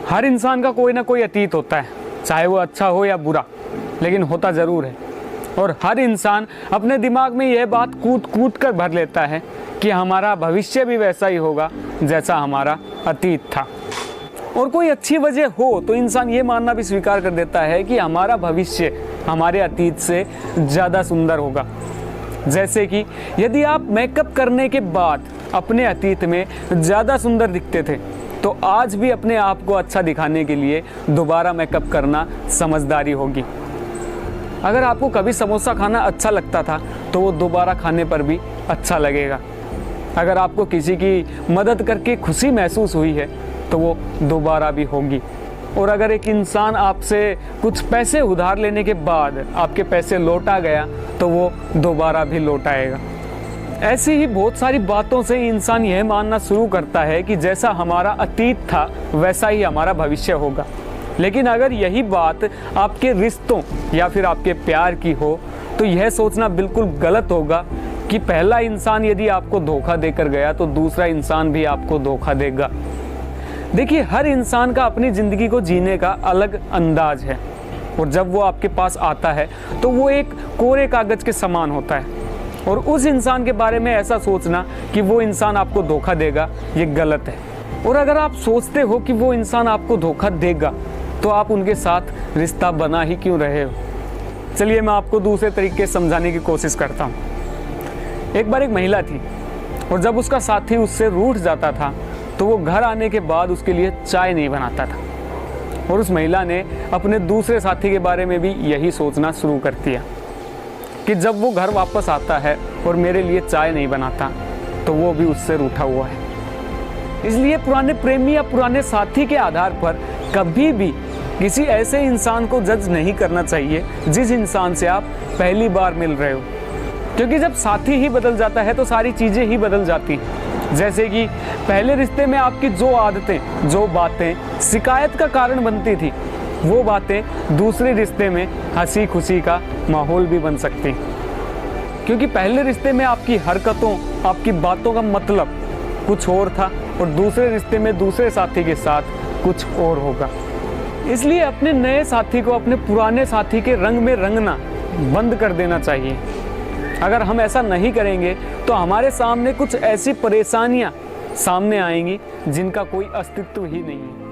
हर इंसान का कोई ना कोई अतीत होता है, चाहे वो अच्छा हो या बुरा, लेकिन होता ज़रूर है। और हर इंसान अपने दिमाग में यह बात कूट कूट कर भर लेता है कि हमारा भविष्य भी वैसा ही होगा जैसा हमारा अतीत था। और कोई अच्छी वजह हो तो इंसान ये मानना भी स्वीकार कर देता है कि हमारा भविष्य हमारे अतीत से ज़्यादा सुंदर होगा। जैसे कि यदि आप मेकअप करने के बाद अपने अतीत में ज़्यादा सुंदर दिखते थे, तो आज भी अपने आप को अच्छा दिखाने के लिए दोबारा मेकअप करना समझदारी होगी। अगर आपको कभी समोसा खाना अच्छा लगता था तो वो दोबारा खाने पर भी अच्छा लगेगा। अगर आपको किसी की मदद करके खुशी महसूस हुई है तो वो दोबारा भी होगी। और अगर एक इंसान आपसे कुछ पैसे उधार लेने के बाद आपके पैसे लौटा गया तो वो दोबारा भी लौटाएगा। ऐसी ही बहुत सारी बातों से इंसान यह मानना शुरू करता है कि जैसा हमारा अतीत था वैसा ही हमारा भविष्य होगा। लेकिन अगर यही बात आपके रिश्तों या फिर आपके प्यार की हो तो यह सोचना बिल्कुल गलत होगा कि पहला इंसान यदि आपको धोखा देकर गया तो दूसरा इंसान भी आपको धोखा देगा। देखिए, हर इंसान का अपनी ज़िंदगी को जीने का अलग अंदाज है, और जब वो आपके पास आता है तो वो एक कोरे कागज़ के समान होता है। और उस इंसान के बारे में ऐसा सोचना कि वो इंसान आपको धोखा देगा, ये गलत है। और अगर आप सोचते हो कि वो इंसान आपको धोखा देगा तो आप उनके साथ रिश्ता बना ही क्यों रहे हो। चलिए मैं आपको दूसरे तरीके से समझाने की कोशिश करता हूँ। एक बार एक महिला थी, और जब उसका साथी उससे रूठ जाता था तो वो घर आने के बाद उसके लिए चाय नहीं बनाता था। और उस महिला ने अपने दूसरे साथी के बारे में भी यही सोचना शुरू कर दिया कि जब वो घर वापस आता है और मेरे लिए चाय नहीं बनाता तो वो भी उससे रूठा हुआ है। इसलिए पुराने प्रेमी या पुराने साथी के आधार पर कभी भी किसी ऐसे इंसान को जज नहीं करना चाहिए जिस इंसान से आप पहली बार मिल रहे हो, क्योंकि जब साथी ही बदल जाता है तो सारी चीज़ें ही बदल जाती हैं। जैसे कि पहले रिश्ते में आपकी जो आदतें, जो बातें शिकायत का कारण बनती थी, वो बातें दूसरे रिश्ते में हंसी खुशी का माहौल भी बन सकती हैं। क्योंकि पहले रिश्ते में आपकी हरकतों, आपकी बातों का मतलब कुछ और था, और दूसरे रिश्ते में दूसरे साथी के साथ कुछ और होगा। इसलिए अपने नए साथी को अपने पुराने साथी के रंग में रंगना बंद कर देना चाहिए। अगर हम ऐसा नहीं करेंगे तो हमारे सामने कुछ ऐसी परेशानियां सामने आएंगी जिनका कोई अस्तित्व ही नहीं है।